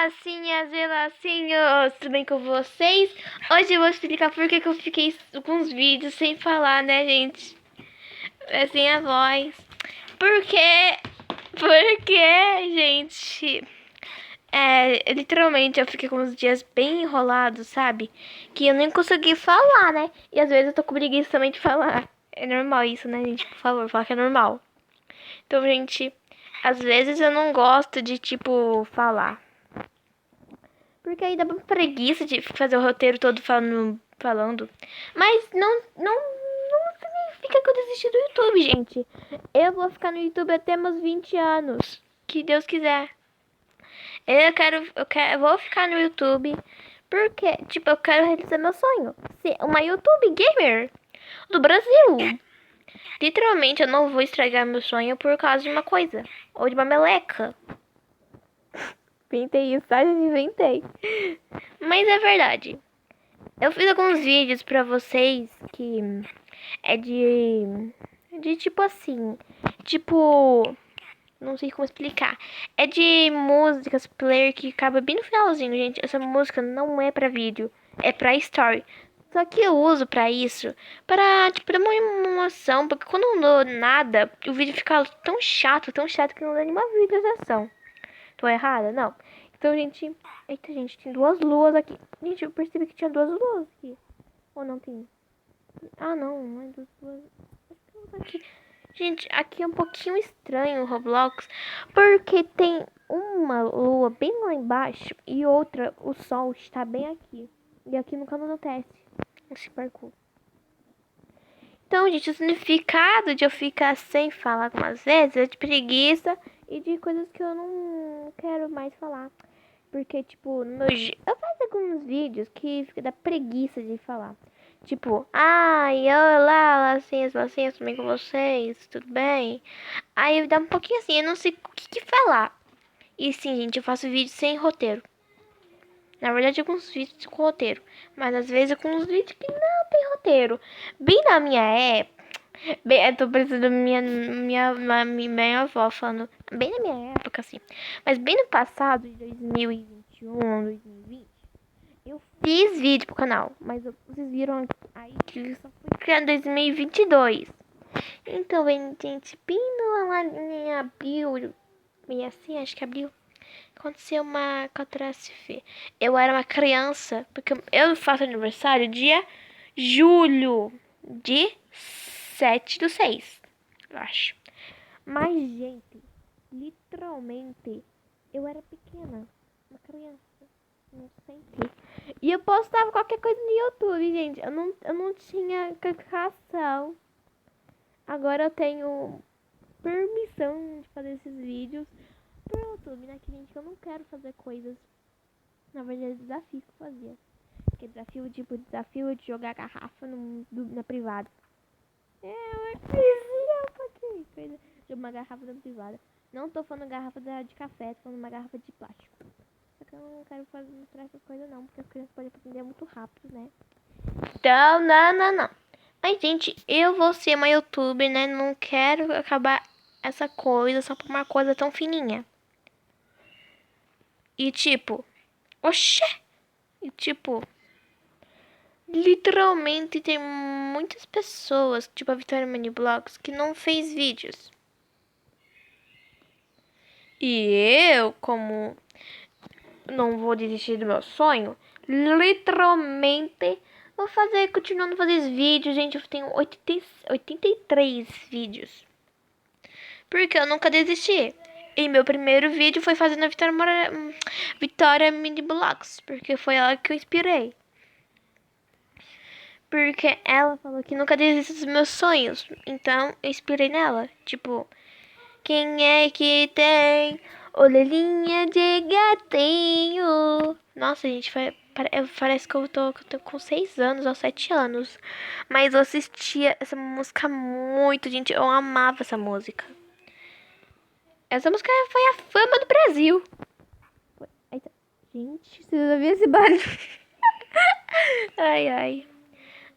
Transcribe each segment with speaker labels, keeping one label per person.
Speaker 1: Lacinhas e lacinhos, tudo bem com vocês? Hoje eu vou explicar por que eu fiquei com os vídeos sem falar, né, gente? Sem a voz. Porque, gente, literalmente eu fiquei com os dias bem enrolados, sabe? Que eu nem consegui falar, né? E às vezes eu tô com preguiça também de falar. É normal isso, né, gente? Por favor, fala que é normal. Então, gente, às vezes eu não gosto de, tipo, falar. Porque aí dá uma preguiça de fazer o roteiro todo falando. Mas não significa que eu desisti do YouTube, gente. Eu vou ficar no YouTube até meus 20 anos. Que Deus quiser. Eu vou ficar no YouTube porque, tipo, eu quero realizar meu sonho. Ser uma YouTube gamer do Brasil. Literalmente, eu não vou estragar meu sonho por causa de uma coisa. Ou de uma meleca. Inventei isso, tá? Inventei. Mas é verdade. Eu fiz alguns vídeos pra vocês que é de tipo assim, tipo, não sei como explicar. É de músicas player que acaba bem no finalzinho, gente. Essa música não é pra vídeo, é pra story. Só que eu uso pra isso, para tipo dar uma emoção, porque quando eu não dou nada, o vídeo fica tão chato que não dá nenhuma visualização. Tô errada? Não. Então, gente. Eita, gente, tem duas luas aqui. Gente, eu percebi que tinha duas luas aqui. Ou não tem? Ah, não é duas luas. Aqui. Gente, aqui é um pouquinho estranho o Roblox. Porque tem uma lua bem lá embaixo e outra, o sol está bem aqui. E aqui nunca acontece esse parkour. Então, gente, o significado de eu ficar sem falar algumas vezes é de preguiça e de coisas que eu não quero mais falar. Porque, tipo, eu faço alguns vídeos que fica da preguiça de falar. Tipo, ai, olá, lacinhas, tudo bem com vocês? Tudo bem? Aí dá um pouquinho assim, eu não sei o que falar. E sim, gente, eu faço vídeo sem roteiro. Na verdade, alguns vídeos com roteiro. Mas às vezes com uns vídeos que não tem roteiro. Bem na minha época. Bem, eu tô precisando da minha avó falando. Bem na minha época, assim. Mas bem no passado, de 2021, 2020, eu fiz vídeo pro canal. Mas vocês viram aí que ele só foi criado em 2022. Então, gente, bem lá em abril. Bem assim, acho que abril. Aconteceu uma catástrofe. Eu era uma criança, porque eu faço aniversário dia julho de 7/6, eu acho. Mas, gente, literalmente, eu era pequena, uma criança, não sei o quê. E eu postava qualquer coisa no YouTube, gente. Eu não tinha classificação. Agora eu tenho permissão de fazer esses vídeos pro YouTube, né? Que, gente, eu não quero fazer coisas. Na verdade, desafios que eu fazia. Que é desafio de jogar garrafa na privada. Eu fazia coisa de uma garrafa da privada. Não tô falando garrafa de café, tô falando uma garrafa de plástico. Só que eu não quero mostrar essas coisas não, porque as crianças podem aprender muito rápido, né? Então, não. Mas, gente, eu vou ser uma youtuber, né? Não quero acabar essa coisa só por uma coisa tão fininha. E tipo, oxê! E tipo, literalmente tem muitas pessoas, tipo a Vitória Maniblogs, que não fez vídeos. E eu, como não vou desistir do meu sonho, literalmente vou continuando a fazer vídeos, gente. Eu tenho 83 vídeos. Porque eu nunca desisti. E meu primeiro vídeo foi fazendo a Vitória Maniblogs, porque foi ela que eu inspirei. Porque ela falou que nunca desiste dos meus sonhos. Então eu inspirei nela. Tipo, quem é que tem orelhinha de gatinho? Nossa, gente, parece que eu tô com 6 anos ou 7 anos. Mas eu assistia essa música muito, gente. Eu amava essa música. Essa música foi a fama do Brasil. Eita, gente, vocês ouviram esse barulho? Ai.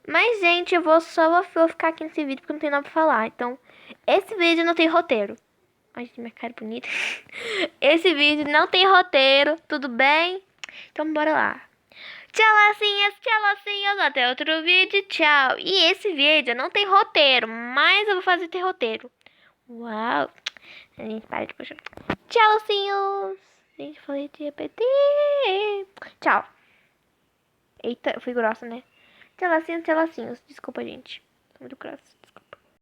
Speaker 1: Mas, gente, eu vou ficar aqui nesse vídeo porque não tem nada pra falar. Então, esse vídeo não tem roteiro. Ai, minha cara bonita. Esse vídeo não tem roteiro, tudo bem? Então bora lá. Tchau, lacinhas, até outro vídeo, tchau. E esse vídeo não tem roteiro, mas eu vou fazer ter roteiro. Uau. A gente para de puxar. Tchau, lacinhos. Gente, falei de repetir. Tchau. Eita, eu fui grossa, né? Tchau, lacinhos. Desculpa, gente. Tô muito grossa.